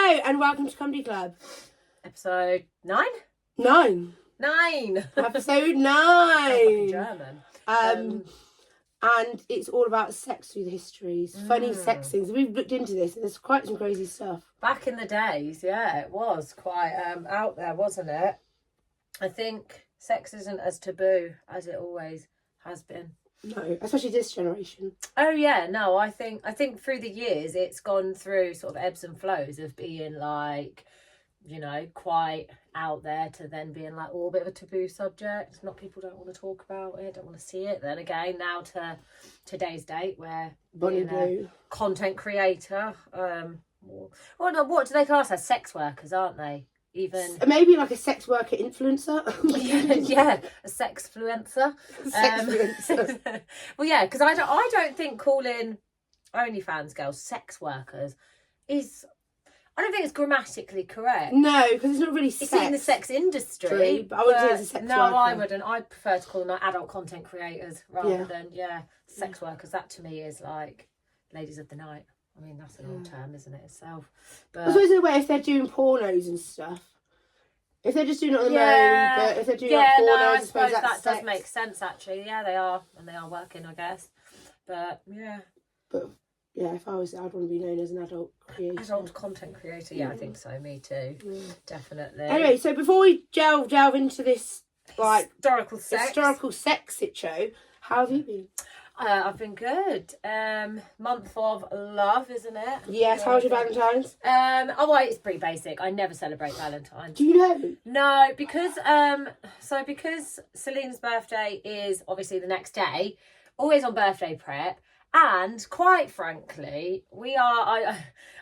Hello and welcome to Cumedy Club. Episode 9? 9. 9! Episode 9. Fucking German. And it's all about sex through the histories. Funny sex things. We've looked into this and there's quite some crazy stuff. Back in the days, yeah, it was quite out there, wasn't it? I think sex isn't as taboo as it always has been. No, especially this generation. Oh yeah, no, I think through the years it's gone through sort of ebbs and flows of being like, you know, quite out there to then being like a bit of a taboo subject. Not people don't want to talk about it, don't want to see it. Then again, now to today's date where being a content creator, what do they class as? Sex workers, aren't they? Even maybe like a sex worker influencer. yeah, a sexfluencer. Well, yeah, because I don't think calling OnlyFans girls sex workers is. I don't think it's grammatically correct. No, because it's not really sex. It's in the sex industry. But I wouldn't say it's a sex worker. No, I wouldn't. I prefer to call them like adult content creators rather than sex workers. That to me is like ladies of the night. I mean, that's an old term, isn't it, itself? But I suppose in a way, if they're doing pornos and stuff, if they're just doing it on their own, but if they're doing like pornos, I I suppose that that's does make sense, actually. Yeah, they are, and they are working, I guess. But, yeah. But, yeah, if I was, I'd want to be known as an adult creator. Adult content creator, yeah, I think so. Me too, definitely. Anyway, so before we delve into this, like, historical sex show, how have you been? I've been good. Month of love, isn't it? Yes. How was your Valentine's? Oh, well, it's pretty basic. I never celebrate Valentine's. Do you know? No, because because Celine's birthday is obviously the next day, always on birthday prep, and quite frankly,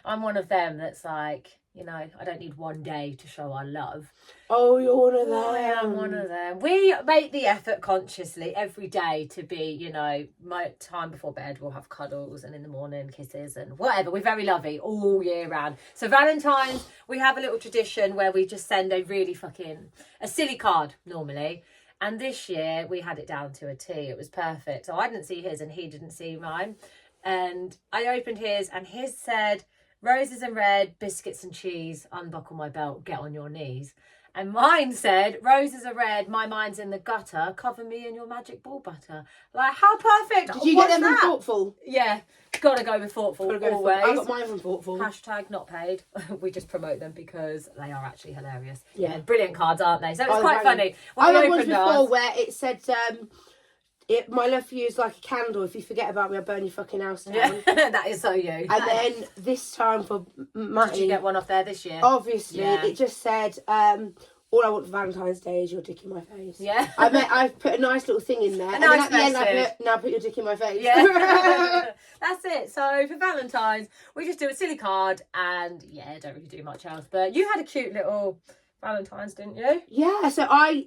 I'm one of them that's like, you know, I don't need one day to show our love. Oh, you're one of them. I am one of them. We make the effort consciously every day to be, you know, my time before bed we'll have cuddles and in the morning kisses and whatever. We're very lovey all year round. So Valentine's, we have a little tradition where we just send a silly card normally. And this year we had it down to a T. It was perfect. So I didn't see his and he didn't see mine. And I opened his and his said, roses and red, biscuits and cheese, unbuckle my belt, get on your knees. And mine said, roses are red, my mind's in the gutter, cover me in your magic ball butter. Like, how perfect. Did you get them from Thoughtful? Yeah, gotta go with Thoughtful, always. I got mine from Thoughtful. Hashtag not paid. We just promote them because they are actually hilarious. Yeah, brilliant cards, aren't they? So it's quite funny. I got ones before where it said, my love for you is like a candle. If you forget about me, I'll burn your fucking house down. Yeah, that is so you. And then this time for Matty... Did you get one off there this year? Obviously, it just said, all I want for Valentine's Day is your dick in my face. Yeah. I put a nice little thing in there. And then at the end I put, now put your dick in my face. Yeah. That's it. So for Valentine's, we just do a silly card and, don't really do much else. But you had a cute little... Valentine's, didn't you? Yeah, so I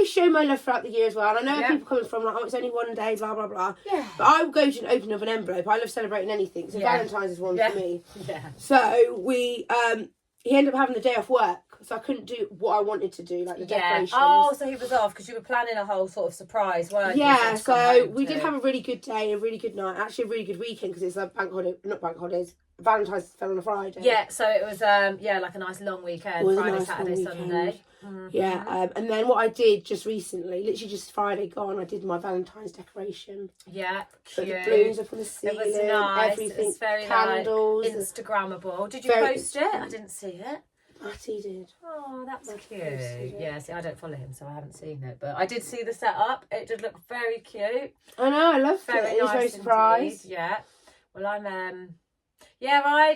show my love throughout the year as well. And I know people coming from like, oh, it's only one day, blah, blah, blah. Yeah. But I will go to an opening of an envelope. I love celebrating anything. So Valentine's is one for me. Yeah. So we, he ended up having the day off work. So I couldn't do what I wanted to do, like the decorations. Oh, so he was off because you were planning a whole sort of surprise, weren't you? Yeah, so we did have a really good day, a really good night. Actually, a really good weekend because it's a bank holiday, not bank holidays. Valentine's fell on a Friday. Yeah, so it was like a nice long weekend. Friday, Saturday, Sunday. Yeah, and then what I did just recently, literally just Friday gone, I did my Valentine's decoration. Yeah, cute. Put the balloons up on the ceiling. It was nice. Everything. It's very candles. Like, Instagrammable. Did you post it? I didn't see it. Matty did. Oh, that's cute. Yeah, see, I don't follow him, so I haven't seen it. But I did see the setup. It did look very cute. I know, I loved it. Very nice, very surprised. Yeah. Well, I'm I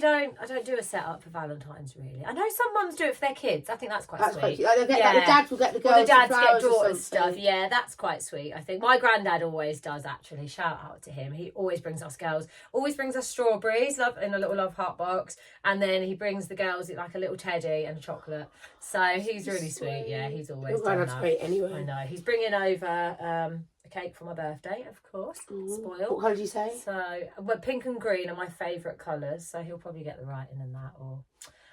don't do a setup for Valentine's really. I know some mums do it for their kids. I think that's quite sweet. Quite cute. Like, the dads will get the girls. Or the dads get daughters stuff. Yeah, that's quite sweet. I think my granddad always does actually. Shout out to him. He always brings us girls. Always brings us strawberries, in a little love heart box, and then he brings the girls like a little teddy and a chocolate. So he's really sweet. Yeah, he's always done that. Great anyway. I know. He's bringing over a cake for my birthday, of course. Spoiled. What colour did you say? So, well, pink and green are my favourite colours, so he'll probably get the writing and that, or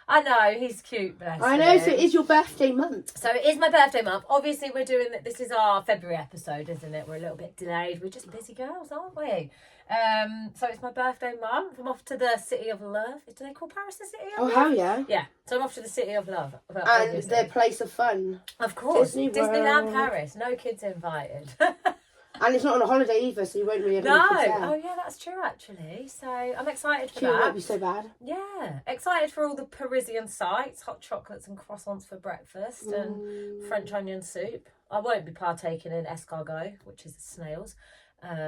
I know, he's cute, bless I know, him. so it is your birthday month. So it is my birthday month. Obviously, we're doing this is our February episode, isn't it? We're a little bit delayed. We're just busy girls, aren't we? So it's my birthday month. I'm off to the City of Love. Do they call Paris the City of Love? Oh, hell yeah. Yeah. So I'm off to the City of Love. And obviously. their place of fun. Of course. World. Disneyland Paris. No kids invited. And it's not on a holiday either, so you won't really have No. any kids there. Oh, yeah, that's true, actually. So I'm excited for Cute that. won't be so bad. Yeah. Excited for all the Parisian sights, hot chocolates and croissants for breakfast and French onion soup. I won't be partaking in escargot, which is snails.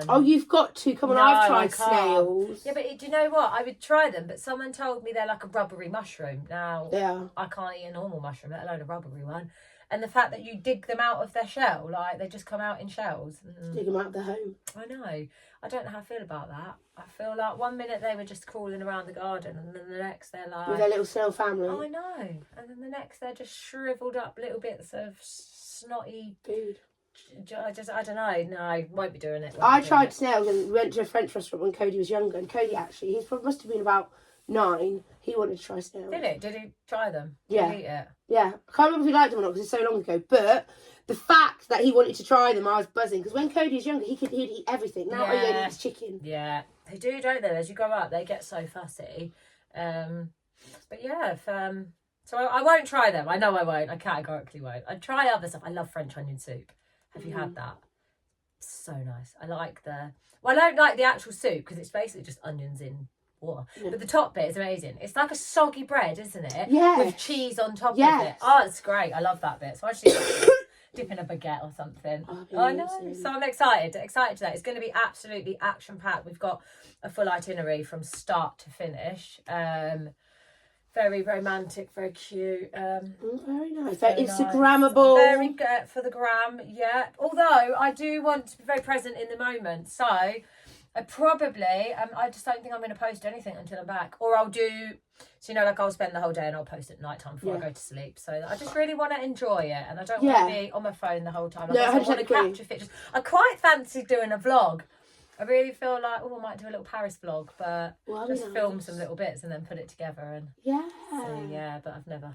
Oh, you've got to. Come on, No, I've I tried can't. snails. Yeah, but do you know what? I would try them, but someone told me they're like a rubbery mushroom. Now, Yeah. I can't eat a normal mushroom, let alone a rubbery one. And the fact that you dig them out of their shell, like they just come out in shells. Dig them out of their home. I know. I don't know how I feel about that. I feel like 1 minute they were just crawling around the garden, and then the next they're like... With their little snail family. I know. And then the next they're just shriveled up little bits of snotty... Food. I don't know. No, won't be doing it. I tried snails and we went to a French restaurant when Cody was younger. And Cody actually, must have been about 9. He wanted to try snails. Did he try them? Yeah. Did he eat it? Yeah. I can't remember if he liked them or not because it's so long ago. But the fact that he wanted to try them, I was buzzing. Because when Cody was younger, he'd eat everything. Now he only eats chicken. Yeah. They do, don't they? As you grow up, they get so fussy. But yeah, so I won't try them. I know I won't. I categorically won't. I'd try other stuff. I love French onion soup. Have you had that? So nice. I like I don't like the actual soup because it's basically just onions in water. Yeah. But the top bit is amazing. It's like a soggy bread, isn't it? Yeah. With cheese on top of it. Oh, it's great. I love that bit. So I just dip in a baguette or something. I know. So I'm excited to that. It's going to be absolutely action-packed. We've got a full itinerary from start to finish. Very romantic, very cute. Very nice. Very Instagrammable. Very good for the gram, yeah. Although I do want to be very present in the moment. So I probably, I just don't think I'm going to post anything until I'm back. Or I'll do, so like I'll spend the whole day and I'll post at night time before I go to sleep. So I just really want to enjoy it. And I don't want to be on my phone the whole time. I want to capture pictures. I quite fancy doing a vlog. I really feel like, I might do a little Paris vlog, but just film some little bits and then put it together. And but I've never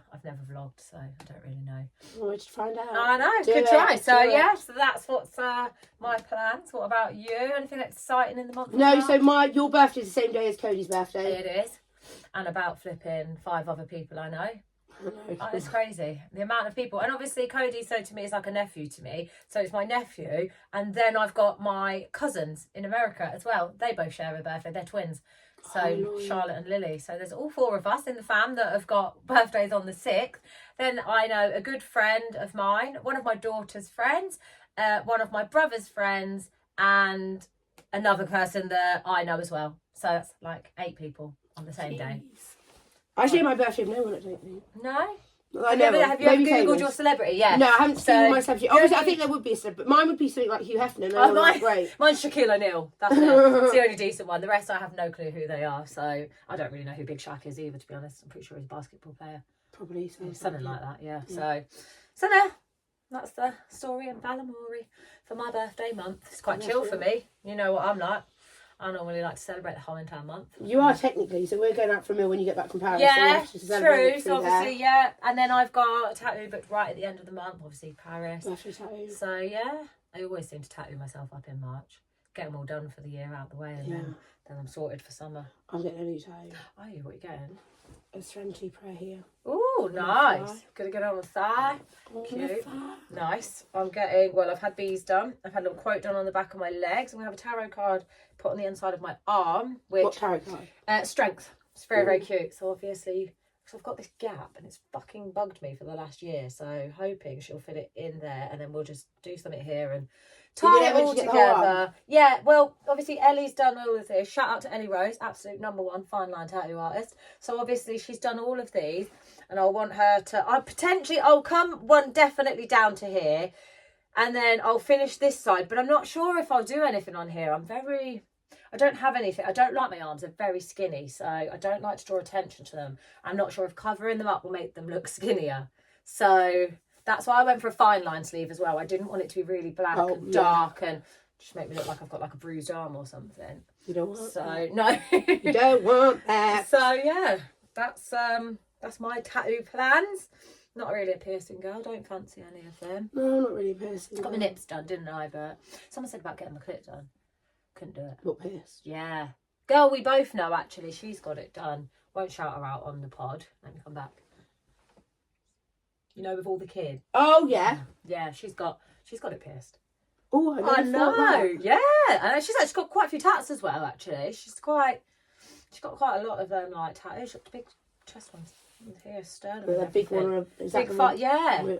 vlogged, so I don't really know. Well, just find out. I know, good try. So so that's what's my plans. What about you? Anything exciting in the month? No, so your birthday is the same day as Cody's birthday. It is, and about flipping 5 other people I know. It's crazy, the amount of people. And obviously Cody, so to me, is like a nephew to me. So it's my nephew, and then I've got my cousins in America as well. They both share a birthday. They're twins. So Charlotte and Lily. So there's all 4 of us in the fam that have got birthdays on the 6th. Then I know a good friend of mine, one of my daughter's friends, one of my brother's friends, and another person that I know as well. So that's like 8 people on the same day. I share my birthday with no one, I don't think. No? Have you ever Googled your celebrity? Yeah. No, I haven't seen my celebrity. Obviously, I think there would be a celebrity. Mine would be something like Hugh Hefner. Great. Mine's Shaquille O'Neal. That's it. It's the only decent one. The rest, I have no clue who they are. So I don't really know who Big Shaq is either, to be honest. I'm pretty sure he's a basketball player. Probably so. Something like that, yeah. So there. That's the story in Balamory for my birthday month. It's quite chill for me. You know what I'm like. I normally like to celebrate the whole entire month. You are technically, so we're going out for a meal when you get back from Paris. Yeah, so true. So obviously, and then I've got a tattoo booked right at the end of the month, obviously Paris. So yeah, I always seem to tattoo myself up in March. Get them all done for the year out the way, and then I'm sorted for summer. I'm getting a new tattoo. Are you? What are you getting? A Serenity prayer here. Oh, nice. Gonna get on the thigh. Cute. Nice. I've had these done. I've had a little quote done on the back of my legs. I'm gonna have a tarot card put on the inside of my arm. What tarot card? Strength. It's very, very cute. So obviously, because I've got this gap and it's fucking bugged me for the last year. So hoping she'll fit it in there, and then we'll just do something here and tie it all together. Yeah, well, obviously Ellie's done all of this. Shout out to Ellie Rose, absolute #1 fine line tattoo artist. So obviously she's done all of these, and I want her to. I'll come one definitely down to here, and then I'll finish this side. But I'm not sure if I'll do anything on here. I don't have anything. I don't like my arms. They're very skinny, so I don't like to draw attention to them. I'm not sure if covering them up will make them look skinnier. So that's why I went for a fine line sleeve as well. I didn't want it to be really black and dark and just make me look like I've got like a bruised arm or something. You don't want that. No. You don't want that. So yeah, that's That's my tattoo plans. Not really a piercing girl. Don't fancy any of them. No, not really a piercing. Got my nips done, didn't I? But someone said about getting my clit done. Couldn't do it. What pierced? Yeah. Girl, we both know actually. She's got it done. Won't shout her out on the pod. Let me come back. You know, with all the kids. Oh yeah. Yeah, she's got it pierced. Oh, I know. Yeah, and she's actually got quite a few tats as well. Actually, she's got quite a lot of like tattoos. She's got big chest ones here, sternum. With a big one, big fight. Yeah.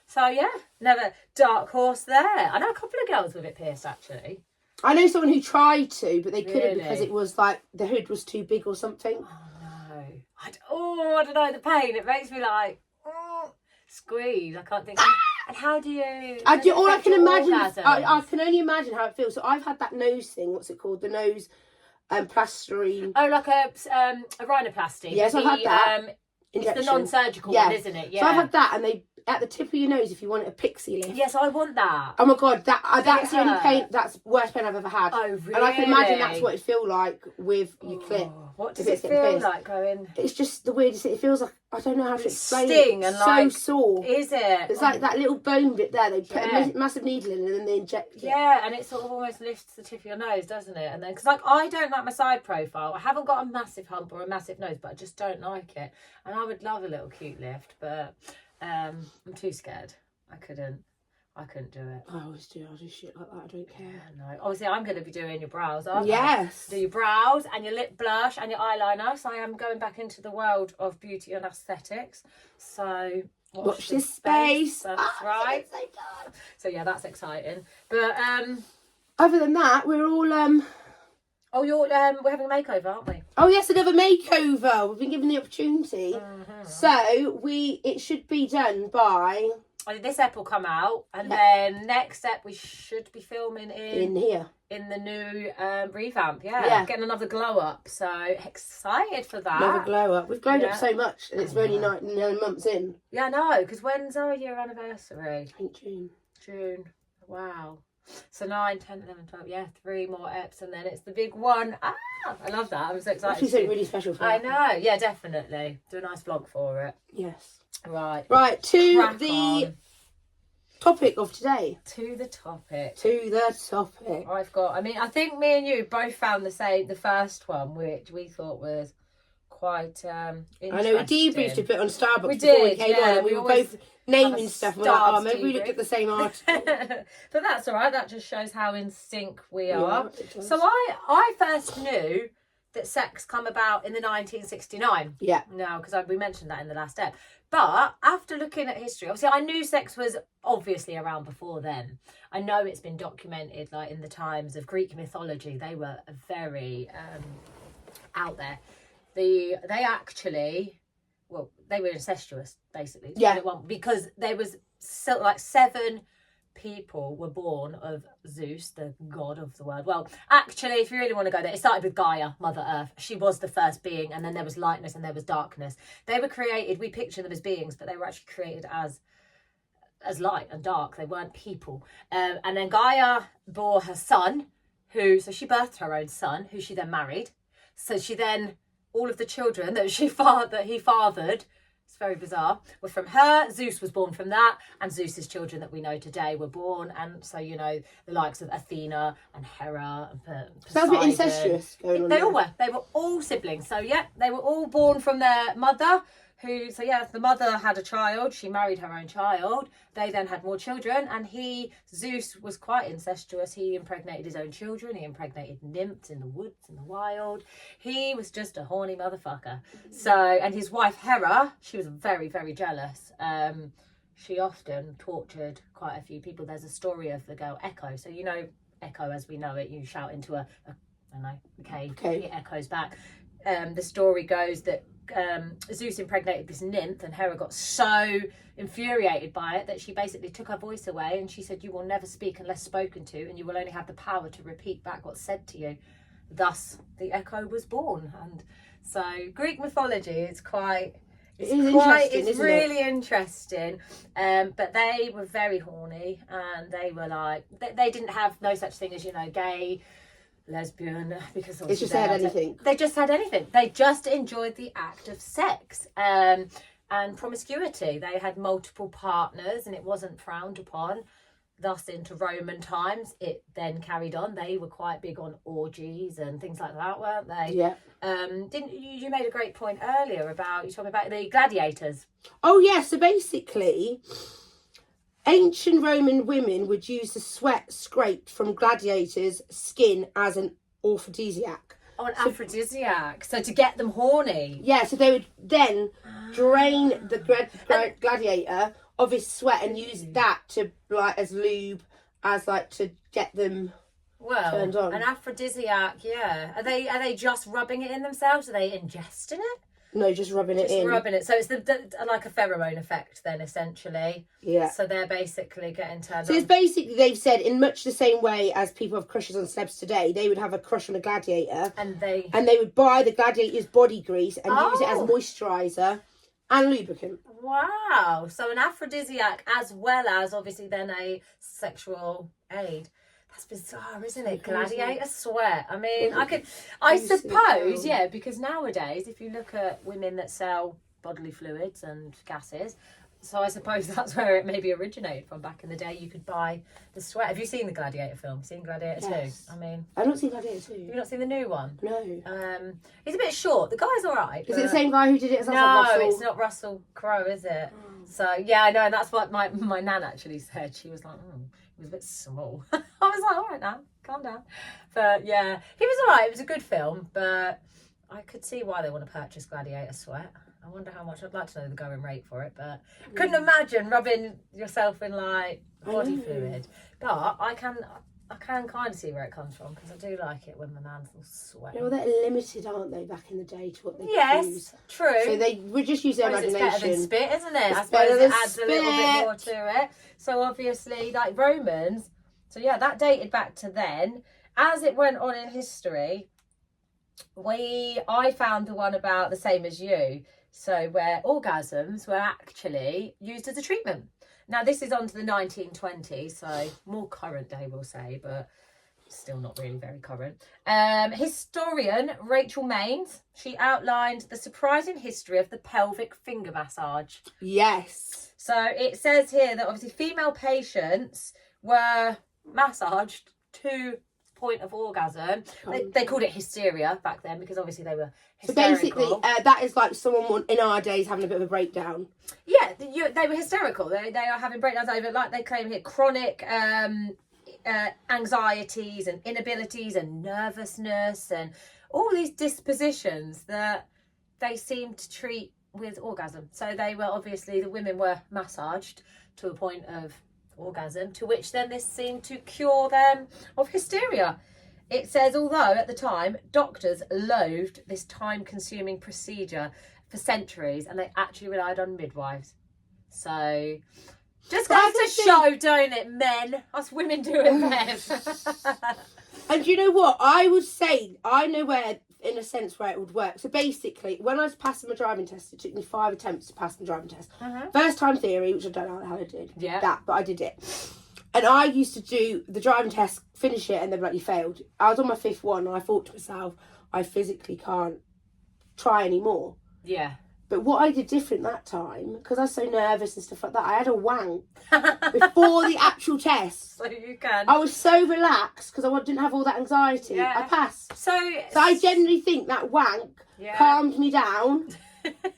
So yeah, another dark horse there. I know a couple of girls with it pierced actually. I know someone who tried to, but they couldn't because it was like the hood was too big or something. Oh no! I don't know the pain. It makes me like squeeze. I can't think. And how do you? I can imagine. I can only imagine how it feels. So I've had that nose thing. What's it called? The nose plastering. Oh, like a rhinoplasty. Yes, I've had that. It's the non-surgical one, isn't it? Yeah. So I've had that, and they at the tip of your nose if you want a pixie lift. Yes, I want that. Oh my god, that's the only pain. That's the worst pain I've ever had. Oh really? And I can imagine that's what it feel like with your clit. What does it feel like going? It's just the weirdest. It feels like I don't know how to explain sting it. And so like, sore. Is it? It's like that little bone bit there. They put a massive needle in and then they inject it. Yeah, and it sort of almost lifts the tip of your nose, doesn't it? And then because like I don't like my side profile. I haven't got a massive hump or a massive nose, but I just don't like it. And I would love a little cute lift, but I'm too scared. I couldn't do it. I always do. I'll do shit like that. I don't care. No. Obviously, I'm going to be doing your brows, aren't I? Yes. Do your brows and your lip blush and your eyeliner. So I am going back into the world of beauty and aesthetics. So watch this space. That's right. So yeah, that's exciting. But other than that, we're all oh, we're having a makeover, aren't we? Oh yes, another makeover. We've been given the opportunity. So it should be done by. This ep will come out, and then next ep we should be filming in here in the new revamp. Yeah, getting another glow up. So excited for that. Another glow up. We've grown up so much, and it's only 9 months in. Yeah, I know. Because when's our year anniversary? I think June. June. Wow. So 9, 10, 11, 12. Yeah, 3 more eps, and then it's the big one. Ah, I love that. I'm so excited. Actually, something really special for I know. Yeah, definitely. Do a nice vlog for it. Yes. Right, to the topic of today. To the topic. I think me and you both found the first one, which we thought was quite interesting. I know, we debriefed a bit on Starbucks before we came on, and we were both naming stuff, and we're like, maybe we looked at the same article. But that's all right, that just shows how in sync we are. So I first knew that sex come about in the 1969. Yeah. No, because we mentioned that in the last ep. But after looking at history, obviously I knew sex was obviously around before then. I know it's been documented like in the times of Greek mythology. They were very out there. They actually, well, they were incestuous basically. Yeah. Because there was like 7 people were born of Zeus, the god of the world. Well, actually, if you really want to go there, it started with Gaia, Mother Earth. She was the first being, and then there was lightness and there was darkness. They were created, we picture them as beings, but they were actually created as light and dark. They weren't people. And then Gaia bore her son, so she birthed her own son, who she then married. So she then, all of the children that he fathered, it's very bizarre, were from her. Zeus was born from that, and Zeus's children that we know today were born. And so, you know, the likes of Athena and Hera and Poseidon. Sounds a bit incestuous going on. They all were. They were all siblings. So yeah, they were all born from their mother. The mother had a child. She married her own child. They then had more children, and Zeus was quite incestuous. He impregnated his own children. He impregnated nymphs in the woods, in the wild. He was just a horny motherfucker. So, and his wife Hera, she was very, very jealous. She often tortured quite a few people. There's a story of the girl Echo. So, you know, Echo as we know it, you shout into a cave. It echoes back. The story goes that Zeus impregnated this nymph, and Hera got so infuriated by it that she basically took her voice away, and she said, "You will never speak unless spoken to, and you will only have the power to repeat back what's said to you." Thus the Echo was born. And so Greek mythology is really interesting. But they were very horny, and they were like, they didn't have no such thing as, you know, gay lesbian, because it's just said anything. They just said anything. They just enjoyed the act of sex and promiscuity. They had multiple partners and it wasn't frowned upon. Thus, into Roman times, it then carried on. They were quite big on orgies and things like that, weren't they? Yeah. Didn't you made a great point earlier about, you told me about the gladiators. Oh, yeah. So basically, ancient Roman women would use the sweat scraped from gladiators' skin as an aphrodisiac. Oh, an aphrodisiac. So to get them horny. Yeah, so they would then drain the gladiator of his sweat and use that to, like, as lube, as, like, to get them turned on. An aphrodisiac, yeah. Are they just rubbing it in themselves? Are they ingesting it? No, just rubbing it in. Just rubbing it. So it's like a pheromone effect then, essentially. Yeah. So they're basically getting turned on. So it's basically, they've said, in much the same way as people have crushes on celebs today, they would have a crush on a gladiator. And they would buy the gladiator's body grease and use it as moisturiser and lubricant. Wow. So an aphrodisiac as well as, obviously, then a sexual aid. That's bizarre, isn't it? Gladiator sweat. I mean, I suppose, yeah, because nowadays, if you look at women that sell bodily fluids and gases, so I suppose that's where it maybe originated from back in the day. You could buy the sweat. Have you seen the Gladiator film? Seen Gladiator 2? I mean, I've not seen Gladiator 2. You've not seen the new one? No. He's a bit short. The guy's all right. Is it the same guy who did it as Russell? No, it's not Russell Crowe, is it? So, yeah, I know. And that's what my nan actually said. She was like, he was a bit small. I was like, all right now, calm down. But, yeah, he was all right. It was a good film, but I could see why they want to purchase Gladiator sweat. I wonder how much. I'd like to know the going rate for it, but couldn't imagine rubbing yourself in, like, body fluid. But I can kind of see where it comes from, because I do like it when my man's all sweaty. Well, they're limited, aren't they, back in the day to what they could use? Yes, true. So they would just use their imagination. It's better than spit, isn't it? I suppose it adds a little bit more to it. So obviously, like Romans, so yeah, that dated back to then. As it went on in history, I found the one about the same as you. So where orgasms were actually used as a treatment. Now, this is on to the 1920s, so more current day, we'll say, but still not really very current. Historian Rachel Maines, she outlined the surprising history of the pelvic finger massage. Yes. So it says here that obviously female patients were massaged to point of orgasm. They called it hysteria back then, because obviously they were hysterical. So basically, that is like someone in our days having a bit of a breakdown. Yeah, they were hysterical. They are having breakdowns over, like they claim here, chronic anxieties and inabilities and nervousness and all these dispositions that they seemed to treat with orgasm. So they were, obviously, the women were massaged to a point of orgasm, to which then this seemed to cure them of hysteria. It says, although at the time doctors loathed this time-consuming procedure for centuries, and they actually relied on midwives. So just goes to show, don't it, men? Us women do it best. And you know what? I would say, I know where, in a sense, where it would work. So basically, when I was passing my driving test, it took me 5 attempts to pass my driving test. First time theory, which I don't know how I did. Yeah. That, but I did it. And I used to do the driving test, finish it, and they'd be like, you failed. I was on my 5th one, and I thought to myself, I physically can't try anymore. Yeah. But what I did different that time, because I was so nervous and stuff like that, I had a wank before the actual test. So you can. I was so relaxed because I didn't have all that anxiety. Yeah. I passed. So I generally think that wank calmed me down.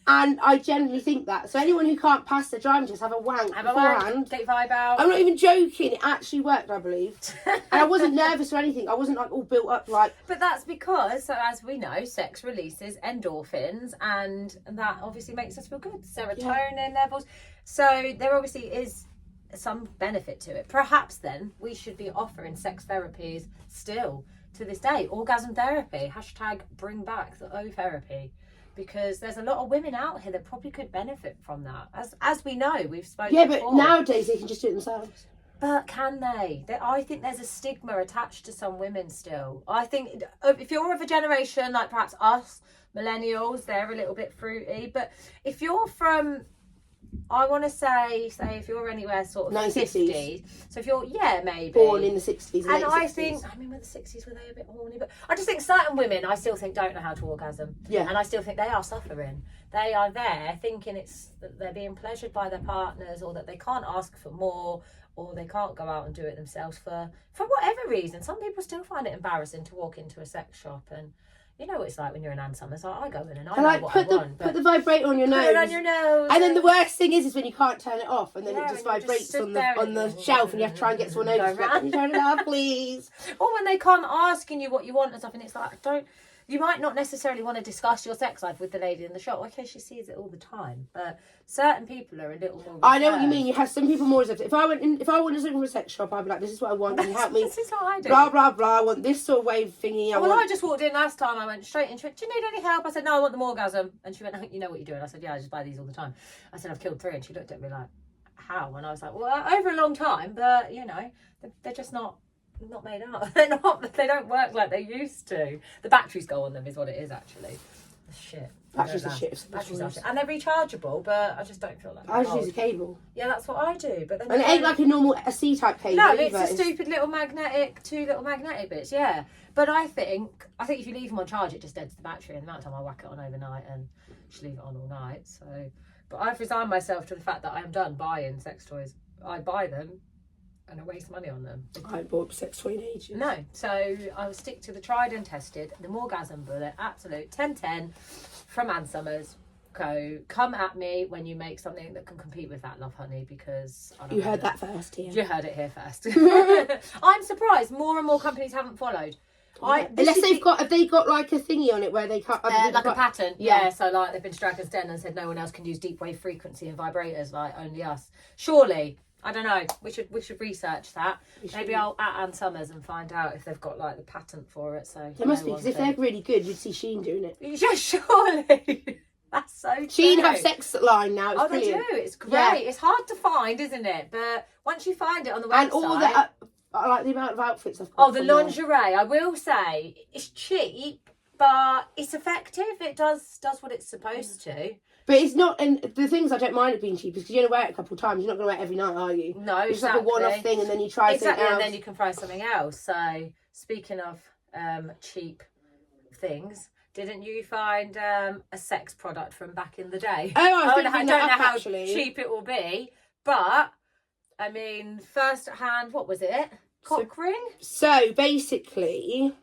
And I generally think that. So anyone who can't pass the driving test, have a wank beforehand. Get your vibe out. I'm not even joking. It actually worked, I believe. And I wasn't nervous or anything. I wasn't like all built up like. But that's because, so as we know, sex releases endorphins, and that obviously makes us feel good. Serotonin levels. So there obviously is some benefit to it. Perhaps then we should be offering sex therapies still to this day. Orgasm therapy. # bring back the O therapy. Because there's a lot of women out here that probably could benefit from that. As we know, we've spoken before. Yeah, but nowadays they can just do it themselves. But can they? I think there's a stigma attached to some women still. I think if you're of a generation like perhaps us, millennials, they're a little bit fruity. But if you're from I want to say if you're anywhere sort of 50s. So if you're, maybe. Born in the 60s and I 60s. think, I mean, with the 60s, were they a bit horny? But I just think certain women, I still think, don't know how to orgasm. Yeah. And I still think they are suffering. They are there thinking that they're being pleasured by their partners, or that they can't ask for more, or they can't go out and do it themselves for whatever reason. Some people still find it embarrassing to walk into a sex shop, and you know what it's like when you're in Ann Summers. Like, I go in and I know what I want. Put the vibrator on your nose. Put it on your nose. And then the worst thing is when you can't turn it off, and then it just vibrates on the shelf, and you have to try and get someone over. Can you turn it off, please? Or when they come asking you what you want and stuff, and it's like, you might not necessarily want to discuss your sex life with the lady in the shop. Okay, she sees it all the time, but certain people are a little more reserved. I know what you mean. You have some people more reserved. If I wanted something from a sex shop, I'd be like, "This is what I want. Can you help me?" This is what I do. Blah blah blah. I want this sort of wave thingy. I just walked in last time. I went straight in. She went, "Do you need any help?" I said, "No, I want the orgasm." And she went, "You know what you're doing?" I said, "Yeah, I just buy these all the time." I said, "I've killed 3," and she looked at me like, "How?" And I was like, "Well, over a long time, but you know, they're just not made up. They don't work like they used to. The batteries go on them is what it is actually. Shit. Batteries are shit. Batteries are shit. And they're rechargeable, but I just don't feel like I just use a cable. Yeah, that's what I do. But then and it ain't like a normal C-type cable. No, it's a stupid little two little magnetic bits, yeah. But I think if you leave them on charge, it just deads the battery, and the amount of time I whack it on overnight and just leave it on all night. So, but I've resigned myself to the fact that I am done buying sex toys. I buy them and I waste money on them. I ain't bought a sex toy in ages. No, so I will stick to the tried and tested, the Orgasm Bullet, absolute 10/10 from Ann Summers. Come at me when you make something that can compete with that, love honey, because you heard that first here. You heard it here first. I'm surprised more and more companies haven't followed. Yeah. Unless have they got like a thingy on it where they can't like a patent, yeah. So like they've been Dragon's Den and said no one else can use deep wave frequency and vibrators, like only us. Surely, I don't know. We should research that. Maybe I'll at Ann Summers and find out if they've got like the patent for it. So there must be, because if they're really good, you'd see Shein doing it. Yeah, surely. That's so true. Shein have sex line now. It's brilliant. They do. It's great. Yeah. It's hard to find, isn't it? But once you find it on the website, and all the I like the amount of outfits I've got. Oh, the lingerie. There. I will say it's cheap, but it's effective. It does what it's supposed to. But it's not, and the things I don't mind it being cheap is because you're going to wear it a couple of times. You're not going to wear it every night, are you? No, it's just like a one-off thing, and then you try something else. And then you can try something else. So, speaking of cheap things, didn't you find a sex product from back in the day? Oh, I don't know how cheap it will be, but I mean, first hand, what was it? Cock ring? So basically,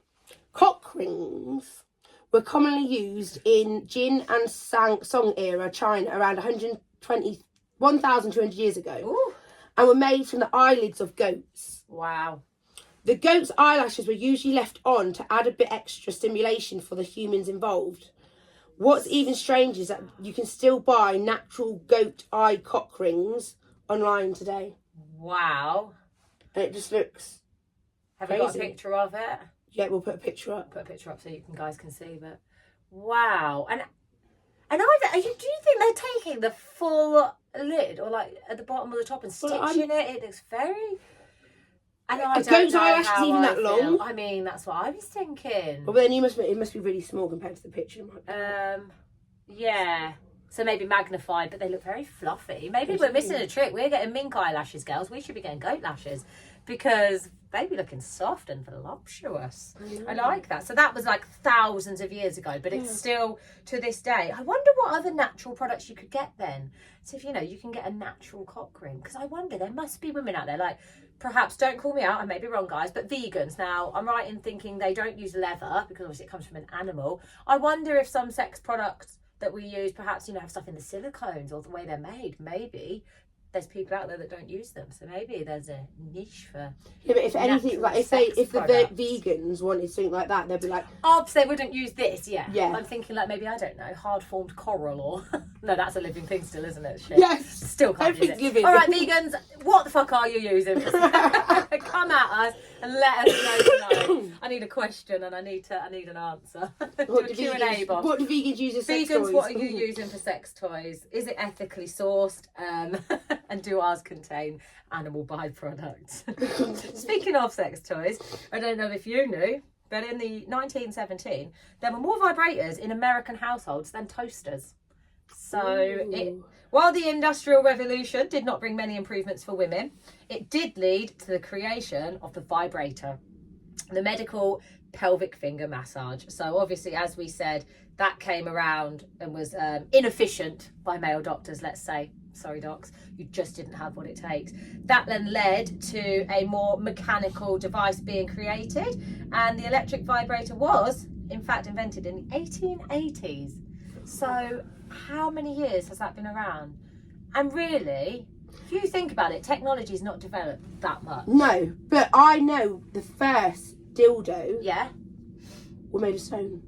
cock rings were commonly used in Jin and Song era China around 1,200 years ago. Ooh. And were made from the eyelids of goats. Wow. The goat's eyelashes were usually left on to add a bit extra stimulation for the humans involved. What's even stranger is that you can still buy natural goat eye cock rings online today. Wow. And it just looks Have you got a picture of it? Yeah, we'll put a picture up. Put a picture up so you guys can see. But wow, and do you think they're taking the full lid or like at the bottom or the top and stitching it? It looks very. And I don't know eyelashes even that long. I mean, that's what I was thinking. Well, then it must be really small compared to the picture. Yeah. So maybe magnified, but they look very fluffy. Maybe we're missing a trick. We're getting mink eyelashes, girls. We should be getting goat lashes because they be looking soft and voluptuous. I like that. So that was like thousands of years ago, but it's still to this day. I wonder what other natural products you could get then. So if you can get a natural cock ring, because I wonder there must be women out there like. Perhaps, don't call me out, I may be wrong, guys, but vegans. Now, I'm right in thinking they don't use leather because obviously it comes from an animal. I wonder if some sex products that we use perhaps, have stuff in the silicones or the way they're made. Maybe there's people out there that don't use them. So maybe there's a niche for. Yeah, but if anything, like if the vegans wanted something like that, they'd be like, they wouldn't use this. Yeah. I'm thinking like maybe, I don't know, hard formed coral or no, that's a living thing still, isn't it? Shit. Yes. Still can't use it. All right, vegans, what the fuck are you using? Come at us and let us know. I need a question and I need an answer. What do vegans use as sex toys? Vegans, what are you using for sex toys? Is it ethically sourced? And do ours contain animal byproducts? Speaking of sex toys, I don't know if you knew, but in the 1917, there were more vibrators in American households than toasters. So While the Industrial Revolution did not bring many improvements for women, it did lead to the creation of the vibrator, the medical pelvic finger massage. So obviously, as we said, that came around and was inefficient by male doctors, let's say. Sorry, docs, you just didn't have what it takes. That then led to a more mechanical device being created, and the electric vibrator was, in fact, invented in the 1880s. So how many years has that been around? And really, if you think about it, technology's not developed that much. No, but I know the first dildo were made of stone.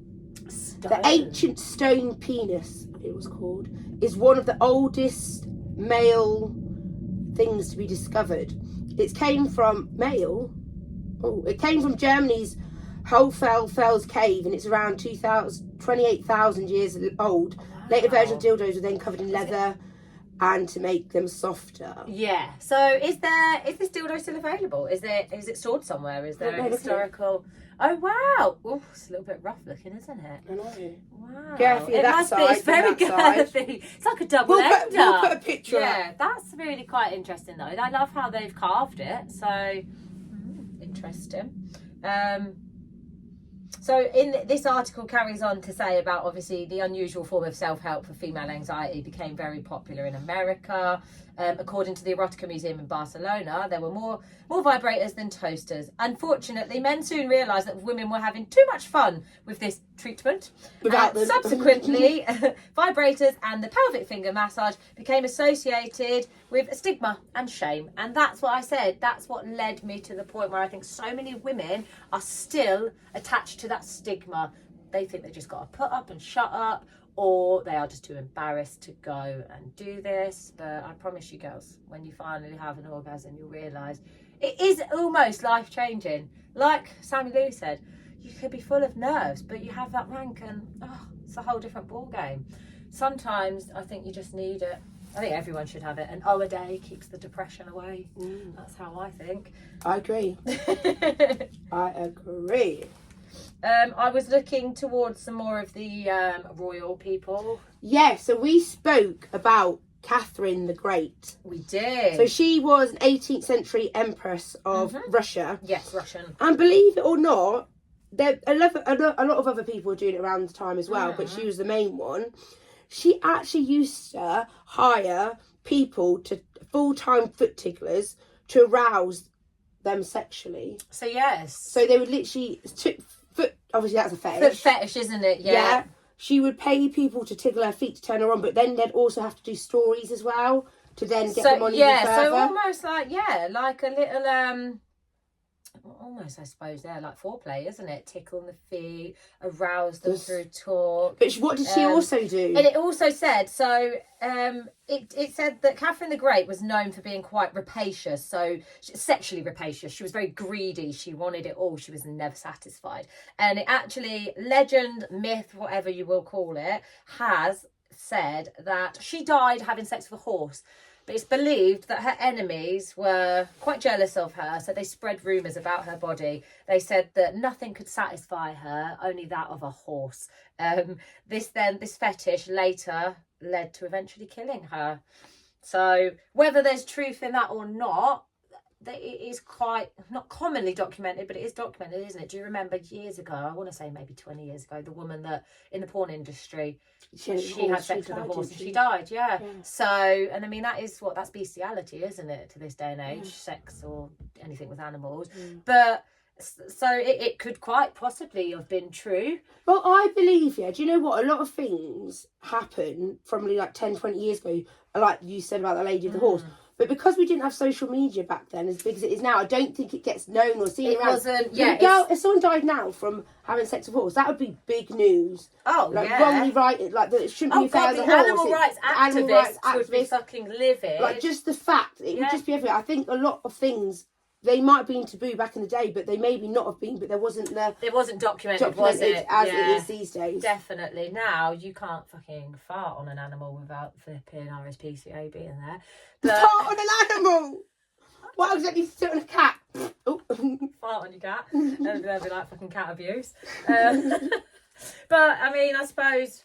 The ancient stone penis, it was called, is one of the oldest male things to be discovered. It came from Germany's Hohlfels cave, and it's around 28,000 years old. Wow. Later versions of dildos were then covered in leather and to make them softer. Yeah. So is this dildo still available? Is it stored somewhere? Is there a historical? Oh wow! Oh, it's a little bit rough looking, isn't it? I know. Wow. Girthy, it that must side, be. It's very girthy. It's like a double ender. We'll put a picture up. Yeah, that's really quite interesting though. I love how they've carved it. So interesting. So this article carries on to say about, obviously, the unusual form of self-help for female anxiety became very popular in America. According to the Erotica Museum in Barcelona, there were more vibrators than toasters. Unfortunately, men soon realised that women were having too much fun with this treatment. Without them. Subsequently, vibrators and the pelvic finger massage became associated with stigma and shame. And that's what I said. That's what led me to the point where I think so many women are still attached to that stigma. They think they just got to put up and shut up, or they are just too embarrassed to go and do this. But I promise you girls, when you finally have an orgasm, you'll realise it is almost life-changing. Like Sammy Lou said, you could be full of nerves, but you have that wank and it's a whole different ball game. Sometimes I think you just need it. I think everyone should have it. An a day keeps the depression away. That's how I think. I agree. I agree. I was looking towards some more of the royal people. Yeah, so we spoke about Catherine the Great. We did. So she was an 18th century empress of Russia. Yes, Russian. And believe it or not, a lot of other people were doing it around the time as well, but she was the main one. She actually used to hire people, to full-time foot ticklers, to arouse them sexually. So yes. So they would literally foot. Obviously, that's a fetish. Foot fetish, isn't it? Yeah. She would pay people to tickle her feet to turn her on, but then they'd also have to do stories as well to then get them on even further. So almost like like a little almost, I suppose, like foreplay, isn't it? Tickle the feet, arouse them through talk. But what did she also do? And it also said, so it said that Catherine the Great was known for being quite rapacious, so sexually rapacious. She was very greedy. She wanted it all. She was never satisfied. And it actually, legend, myth, whatever you will call it, has said that she died having sex with a horse. But it's believed that her enemies were quite jealous of her, so they spread rumours about her body. They said that nothing could satisfy her, only that of a horse. This fetish later led to eventually killing her. So whether there's truth in that or not, it is quite, not commonly documented, but it is documented, isn't it? Do you remember years ago, I want to say maybe 20 years ago, the woman that in the porn industry, she had sex with a horse and she died, yeah. So, and I mean, that's bestiality, isn't it, to this day and age, sex or anything with animals. But so it could quite possibly have been true. Well, I believe, do you know what? A lot of things happen from like 10, 20 years ago, like you said about the lady of the horse. But because we didn't have social media back then as big as it is now, I don't think it gets known or seen around. Wasn't, if someone died now from having sex with a horse, that would be big news. Oh, wrongly righted, like that it shouldn't be fair as a horse. Animal rights activists would be fucking livid. Like just the fact, it would just be everywhere. I think a lot of things, they might have been taboo back in the day, but they maybe not have been, but there wasn't documented, was it? As it is these days. Definitely. Now, you can't fucking fart on an animal without flipping RSPCA being there. Fart on an animal? What exactly sit on a cat? Fart on your cat. That'd be like fucking cat abuse. But, I mean, I suppose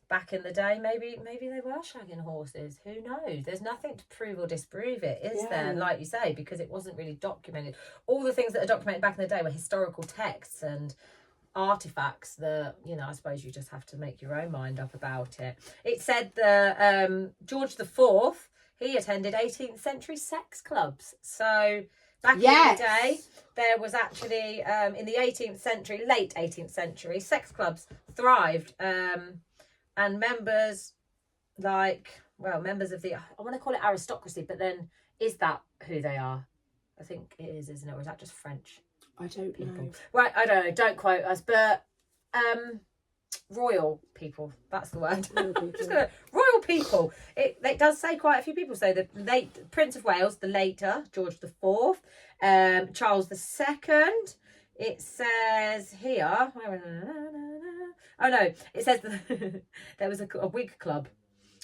back in the day, maybe they were shagging horses. Who knows? There's nothing to prove or disprove it, is there? Like you say, because it wasn't really documented. All the things that are documented back in the day were historical texts and artifacts that, you know, I suppose you just have to make your own mind up about it. It said that George IV, he attended 18th century sex clubs. So back in the day, there was actually, in the 18th century, late 18th century, sex clubs thrived. And members members of the, I want to call it aristocracy, but then is that who they are? I think it is, isn't it? Or is that just French? I don't know. Right, I don't know. Don't quote us, but royal people. That's the word. Royal people. It does say quite a few people. So the late Prince of Wales, the later George IV, Charles II. It says here. Oh no! It says that there was a Whig club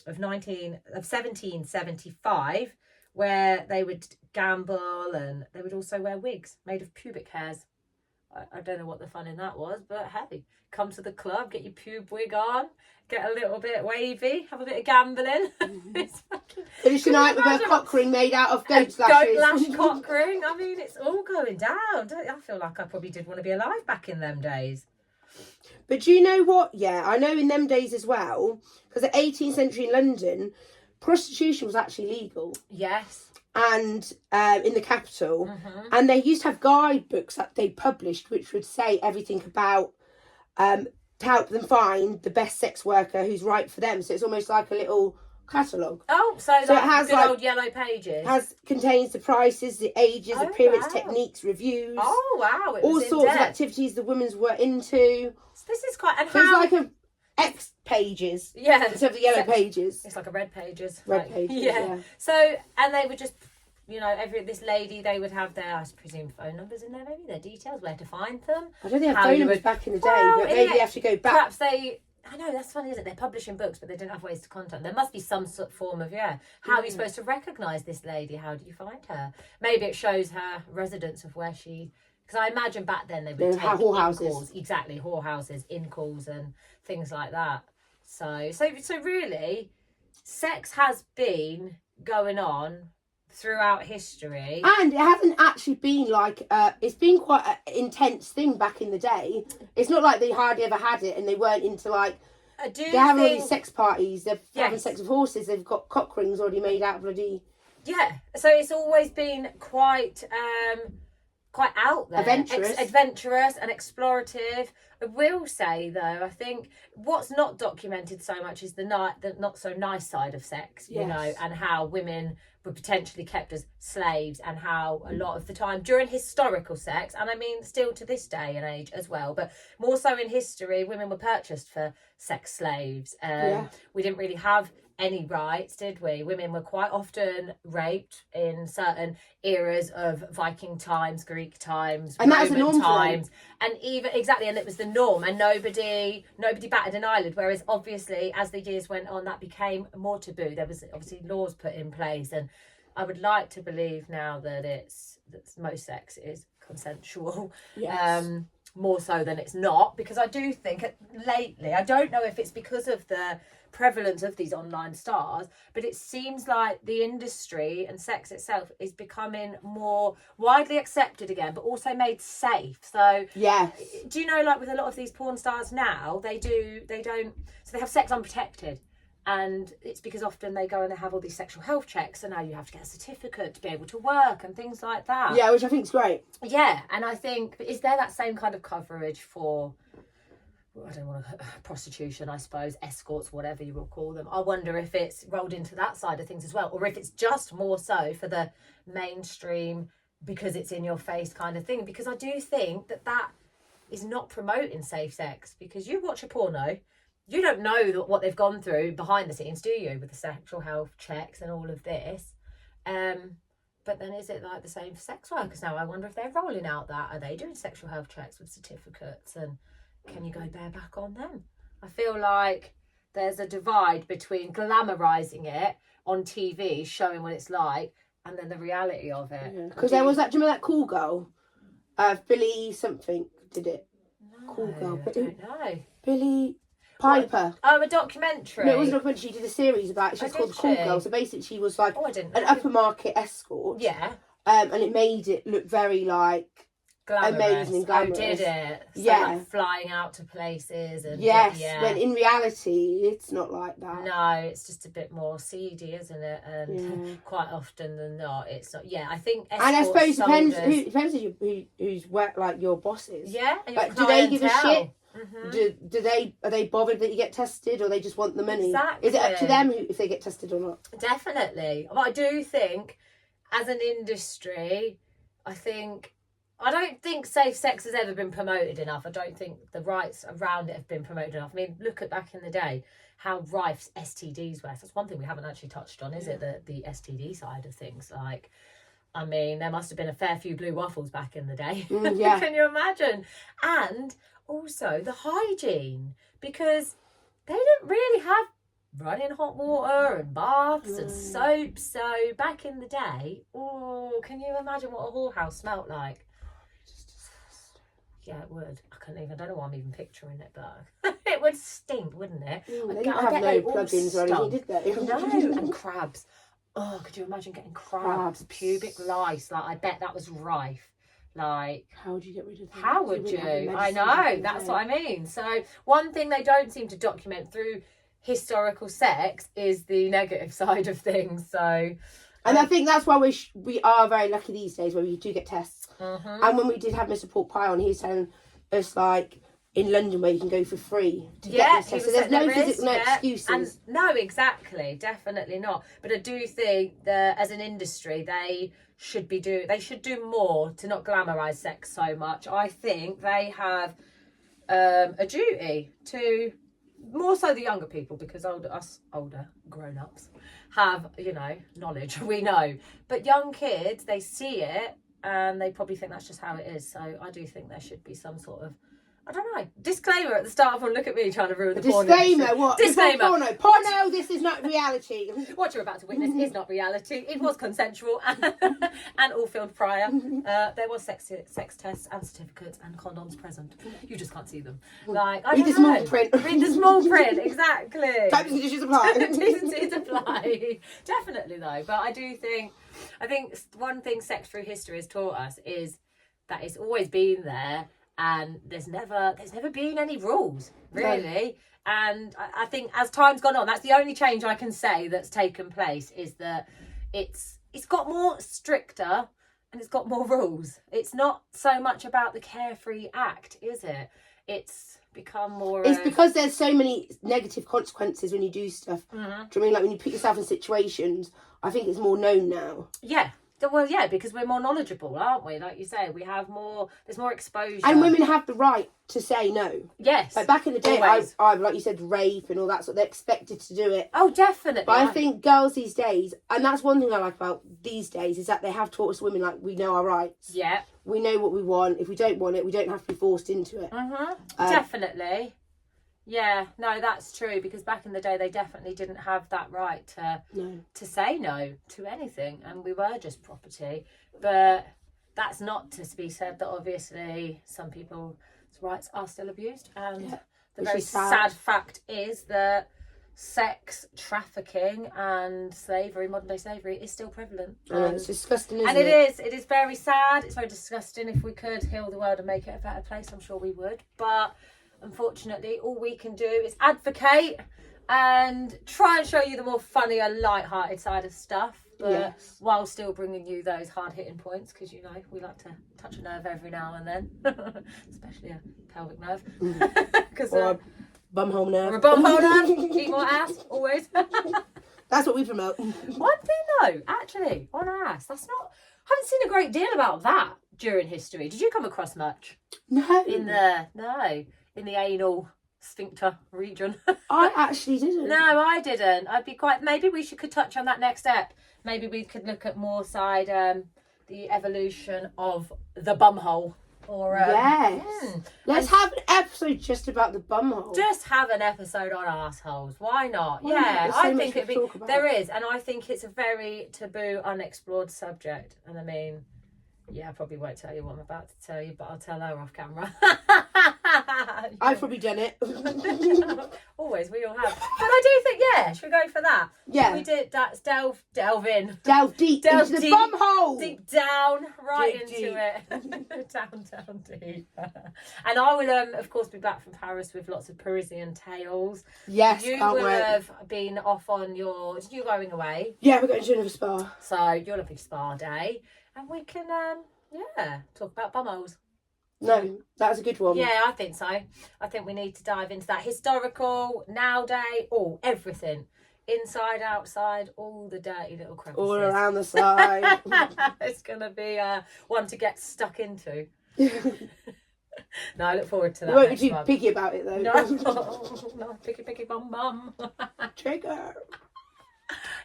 of 1775 where they would gamble and they would also wear wigs made of pubic hairs. I don't know what the fun in that was, but hey, come to the club, get your pube wig on, get a little bit wavy, have a bit of gambling. Finish the night with a cock ring made out of goat lashes. Goat lash cock ring. I mean, it's all going down. I feel like I probably did want to be alive back in them days. But do you know what? Yeah, I know in them days as well, because the 18th century London, prostitution was actually legal. Yes. And in the capital, and they used to have guidebooks that they published which would say everything about to help them find the best sex worker who's right for them. So it's almost like a little catalogue. Oh, so it has good old yellow pages. Contains the prices, the ages, appearance, techniques, reviews. Oh wow! All sorts of activities the women were into. So this is quite. And so how... it's like a X pages. Yeah. Instead of the yellow pages. It's like a red pages. Pages. Yeah. So and they would just, you know, this lady, they would have their, I presume, phone numbers in there, maybe their details, where to find them. I don't think they had phone numbers back in the day, but maybe they have to go back. Perhaps they. I know, that's funny, isn't it? They're publishing books, but they don't have ways to contact them. There must be some sort of form of, how are you supposed to recognise this lady? How do you find her? Maybe it shows her residence of where she... Because I imagine back then they would take whorehouses. Exactly, whorehouses, in-calls and things like that. So really, sex has been going on throughout history, and it hasn't actually been like it's been quite an intense thing back in the day. It's not like they hardly ever had it and they weren't into like they have all these sex parties, they're having sex with horses, they've got cock rings already made out of bloody so it's always been quite out there, adventurous and explorative. I will say though, I think what's not documented so much is the not so nice side of sex, you know, and how women were potentially kept as slaves, and how a lot of the time during historical sex, and I mean still to this day and age as well, but more so in history, women were purchased for sex slaves. We didn't really have any rights, did we? Women were quite often raped in certain eras of Viking times, Greek times, and Roman that was the norm times, and even and it was the norm, and nobody batted an eyelid. Whereas obviously, as the years went on, that became more taboo. There was obviously laws put in place, and I would like to believe now that most sex is consensual. Yes. More so than it's not, because I do think lately, I don't know if it's because of the prevalence of these online stars, but it seems like the industry and sex itself is becoming more widely accepted again, but also made safe. So do you know, like with a lot of these porn stars now, they have sex unprotected. And it's because often they go and they have all these sexual health checks, and now you have to get a certificate to be able to work and things like that. Yeah, which I think is great. Yeah, and I think, is there that same kind of coverage for, I don't want to, prostitution, I suppose, escorts, whatever you will call them? I wonder if it's rolled into that side of things as well, or if it's just more so for the mainstream because it's in your face kind of thing. Because I do think that is not promoting safe sex, because you watch a porno, you don't know what they've gone through behind the scenes, do you, with the sexual health checks and all of this? But then is it like the same for sex workers now? I wonder if they're rolling out that. Are they doing sexual health checks with certificates? And can you go bareback on them? I feel like there's a divide between glamorising it on TV, showing what it's like, and then the reality of it. Because there was that, do you remember that cool girl? Billy something did it. No, Cool girl. I don't know. Billy... Piper. Oh, a documentary. No, it wasn't a documentary. She did a series about it. She's called The Cool Girl. So basically, she was like an upper market escort. Yeah. And it made it look very like glamorous. Amazing and glamorous. Oh, did it? So, yeah. Like flying out to places and yes. When in reality, it's not like that. No, it's just a bit more seedy, isn't it? And quite often than not, it's not. Yeah, I think. And I suppose it depends who's like your bosses. Yeah. And like, do they give a shit? Are they bothered that you get tested, or they just want the money? Exactly. Is it up to them if they get tested or not? Definitely. But I do think, as an industry, I don't think safe sex has ever been promoted enough. I don't think the rights around it have been promoted enough. I mean, look at back in the day, how rife STDs were. That's one thing we haven't actually touched on, is it? The STD side of things. Like, I mean, there must have been a fair few blue waffles back in the day. Yeah. Can you imagine? And also the hygiene, because they didn't really have running hot water and baths and soaps. So back in the day, can you imagine what a whorehouse smelt like? Yeah, it would. I don't know why I'm even picturing it, but it would stink, wouldn't it? They didn't have no plugins or anything, did they? No, and crabs. Oh, could you imagine getting crabs? Pubic lice. Like, I bet that was rife. Like, how would you get rid of that? How would you? I know, that's what I mean. So one thing they don't seem to document through historical sex is the negative side of things. So, and I think that's why we are very lucky these days where we do get tests. And when we did have Mr. Pork Pie on, he was telling us like in London where you can go for free to get these tests. So there's no excuses. And no, exactly, definitely not. But I do think that as an industry, they should do more to not glamorise sex so much. I think they have a duty to, more so the younger people, because older grown-ups have, knowledge, we know. But young kids, they see it and they probably think that's just how it is. So I do think there should be some sort of, I don't know, disclaimer at the start of one. Look at me trying to ruin the porno. Disclaimer, what? Disclaimer. Porno, this is not reality. What you're about to witness is not reality. It was consensual and all filmed prior. There was sex tests and certificates and condoms present. You just can't see them. Like, Read the small print. Read the small print, exactly. Type and conditions apply. Conditions apply. Definitely though. But I think one thing sex through history has taught us is that it's always been there. And there's never been any rules, really. No. And I think as time's gone on, that's the only change I can say that's taken place, is that it's got more stricter and it's got more rules. It's not so much about the carefree act, is it? It's become more... It's because there's so many negative consequences when you do stuff. Do you know what I mean? Like when you put yourself in situations, I think it's more known now. Yeah. Well, yeah, because we're more knowledgeable, aren't we? Like you say, there's more exposure. And women have the right to say no. Yes. Like back in the day, I like you said, rape and all that, so they're expected to do it. Oh, definitely. But I think girls these days, and that's one thing I like about these days, is that they have taught us women, like, we know our rights. Yeah. We know what we want. If we don't want it, we don't have to be forced into it. Definitely. Yeah, no, that's true, because back in the day they definitely didn't have that right to say no to anything, and we were just property. But that's not to be said that obviously some people's rights are still abused, and the very sad fact is that sex trafficking and slavery, modern day slavery, is still prevalent. It's disgusting, isn't it? And it is very sad. It's very disgusting. If we could heal the world and make it a better place, I'm sure we would. But unfortunately, all we can do is advocate and try and show you the more funnier, light-hearted side of stuff, but while still bringing you those hard-hitting points, because, we like to touch a nerve every now and then, especially a pelvic nerve. Or a bumhole nerve. Or a bumhole nerve. Eat more ass, always. That's what we promote. One thing, though, actually, on ass, I haven't seen a great deal about that during history. Did you come across much? No. In the anal sphincter region. I actually didn't. No, I didn't. Maybe we could touch on that next step. Maybe we could look at more side the evolution of the bumhole. Or let's have an episode just about the bumhole. Just have an episode on assholes. Why not? Why not? I think there is, and I think it's a very taboo, unexplored subject. And I mean, I probably won't tell you what I'm about to tell you, but I'll tell her off camera. I've probably done it. Always, we all have. But I do think, yeah, should we go for that? Yeah. We did that. Delve in. Delve deep into the bum hole. Deep down, right Deep, into it. down deep. And I will, of course, be back from Paris with lots of Parisian tales. Yes, you can't will wait. have been off on you're going away. Yeah, we're going to another spa. So you'll have a spa day, and we can, talk about bumholes. No, that's a good one. Yeah, I think so. I think we need to dive into that historical, now day, everything. Inside, outside, all the dirty little crevices. All around the side. It's going to be one to get stuck into. No, I look forward to that. You won't be too picky about it, though. No, picky, bum. Trigger.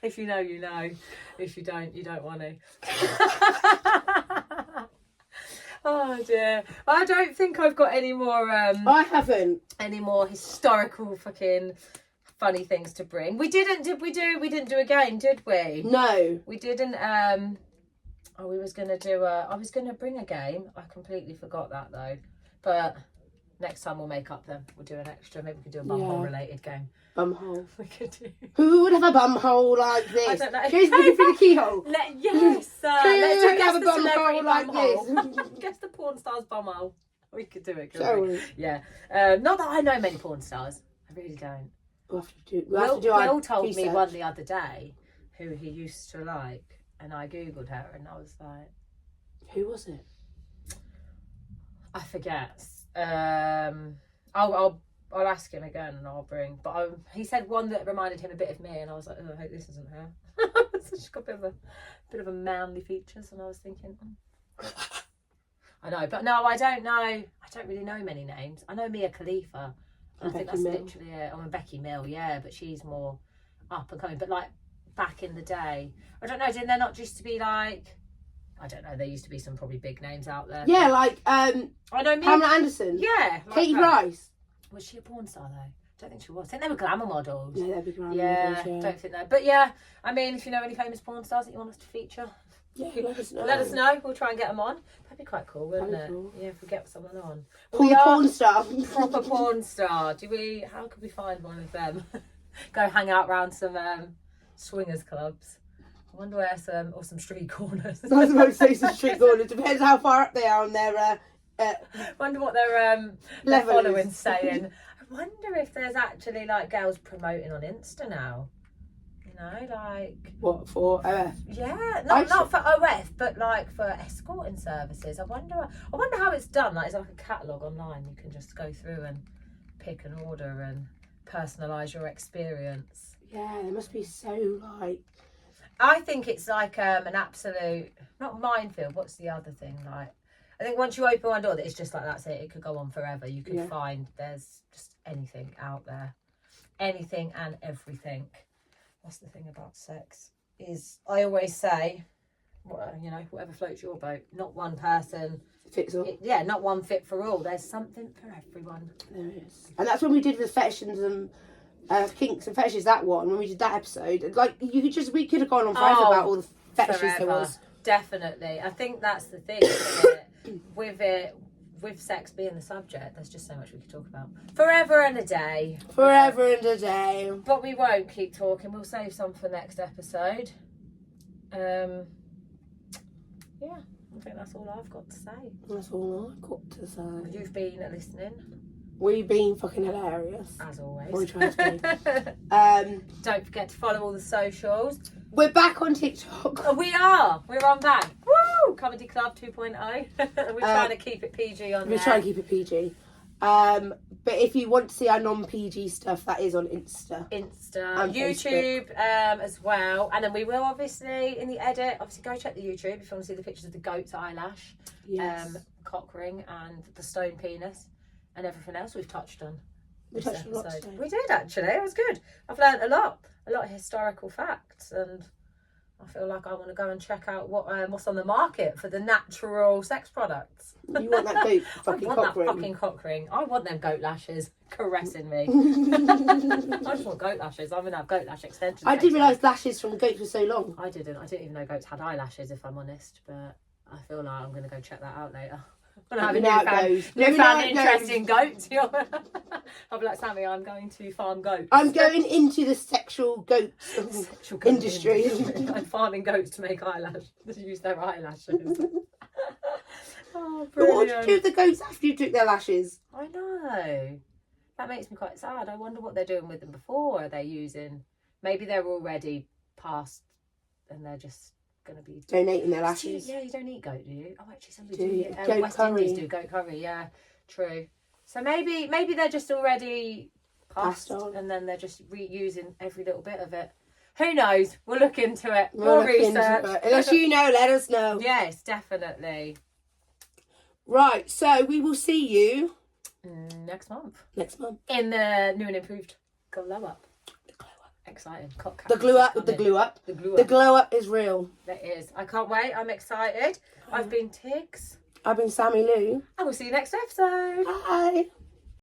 If you know, you know. If you don't want to. Oh dear. I don't think I've got any more I haven't. Any more historical fucking funny things to bring. We didn't do a game, did we? No. We didn't I was gonna bring a game. I completely forgot that though. But next time we'll make up then. We'll do an extra. Maybe we could do a bumhole related game. Bumhole. We could do. Who would have a bumhole like this? I don't know. Who's looking for the keyhole? Yes. Let's Who would guess have a the bumhole celebrity like bumhole. this? Guess the porn star's bumhole. We could do it, Shall couldn't we? we? Yeah. Not that I know many porn stars. I really don't. We'll have to do our Will told me research. one the other day who he used to like, and I googled her, and I was like, who was it? I forget. I'll ask him again, and I'll bring. But he said one that reminded him a bit of me, and I was like, oh, I hope this isn't her. So she's got a bit of a manly features, and I was thinking, I know, but no, I don't know. I don't really know many names. I know Mia Khalifa. I think that's literally it. I'm Becky Mill, yeah, but she's more up and coming. But like back in the day, I don't know. Didn't there not used to be like? I don't know. There used to be some probably big names out there. Yeah, like I know Pamela Anderson. Yeah, like Katie Price. Was she a porn star though? I don't think she was. I think they were glamour models. Yeah, they'd be glamour models. Yeah, don't think that. But yeah, I mean, if you know any famous porn stars that you want us to feature, yeah, let us know. Let us know. We'll try and get them on. That'd be quite cool, wouldn't it? Cool. Yeah, if we get someone on. Porn star. Proper porn star. How could we find one of them? Go hang out around some swingers clubs. I wonder where some street corners. I was about to say some street corners. Depends how far up they are on their. Wonder what their following's saying. I wonder if there's actually like girls promoting on Insta now. You know, like what for OF? Yeah, not for OF, but like for escorting services. I wonder how it's done. Like, is it like a catalogue online? You can just go through and pick an order and personalise your experience. Yeah, there must be so like. I think it's like an absolute not minefield. What's the other thing like? I think once you open one door, it's just like that's it. It could go on forever. You could find there's just anything out there, anything and everything. That's the thing about sex is I always say, well, you know, whatever floats your boat. Not one person fits all. Not one fit for all. There's something for everyone. There is, and that's when we did the fetishes and kinks and fetishes. That one when we did that episode, like we could have gone on forever about all the fetishes there was. Definitely, I think that's the thing isn't it? With sex being the subject, there's just so much we could talk about. Forever and a day. Forever and a day. But we won't keep talking. We'll save some for next episode. Yeah, I think that's all I've got to say. That's all I've got to say. You've been listening. We've been fucking hilarious. As always. We try to be. Don't forget to follow all the socials. We're back on TikTok. Oh, we are. We're on back. Woo! Cumedy Club 2.0. We're trying to keep it PG on there. We're trying to keep it PG. But if you want to see our non-PG stuff, that is on Insta. And YouTube as well. And then we will obviously, in the edit, go check the YouTube if you want to see the pictures of the goat's eyelash, cock ring and the stone penis and everything else we've touched on. We touched a lot today. We did actually. It was good. I've learned a lot of historical facts, and I feel like I want to go and check out what's on the market for the natural sex products. You want that goat fucking cock ring? Fucking cock ring. I want them goat lashes caressing me. I just want goat lashes. I'm gonna have goat lash extensions. I didn't realise lashes from goats were so long. I didn't even know goats had eyelashes, if I'm honest. But I feel like I'm gonna go check that out later. I have a newfound interest in goats. I'll be like, Sammy, I'm going to farm goats. I'm going into the sexual goats industry. I'm farming goats to make eyelashes, to use their eyelashes. Oh, brilliant. But what do you do with the goats after you took their lashes? I know. That makes me quite sad. I wonder what they're doing with them before. Are they using... Maybe they're already past and they're just going to be... Donating their lashes. Yeah, you don't eat goat, do you? Oh, actually, somebody do. do. West Indies do goat curry, yeah. True. So maybe they're just already passed on. And then they're just reusing every little bit of it. Who knows? We'll look into it. More research. Unless you know, let us know. Yes, definitely. Right, so we will see you... Next month. In the new and improved glow up. Exciting. The glue up. The glow up is real. It is. I can't wait. I'm excited. I've been Tiggs. I've been Sammy Lou. And we'll see you next episode. Bye.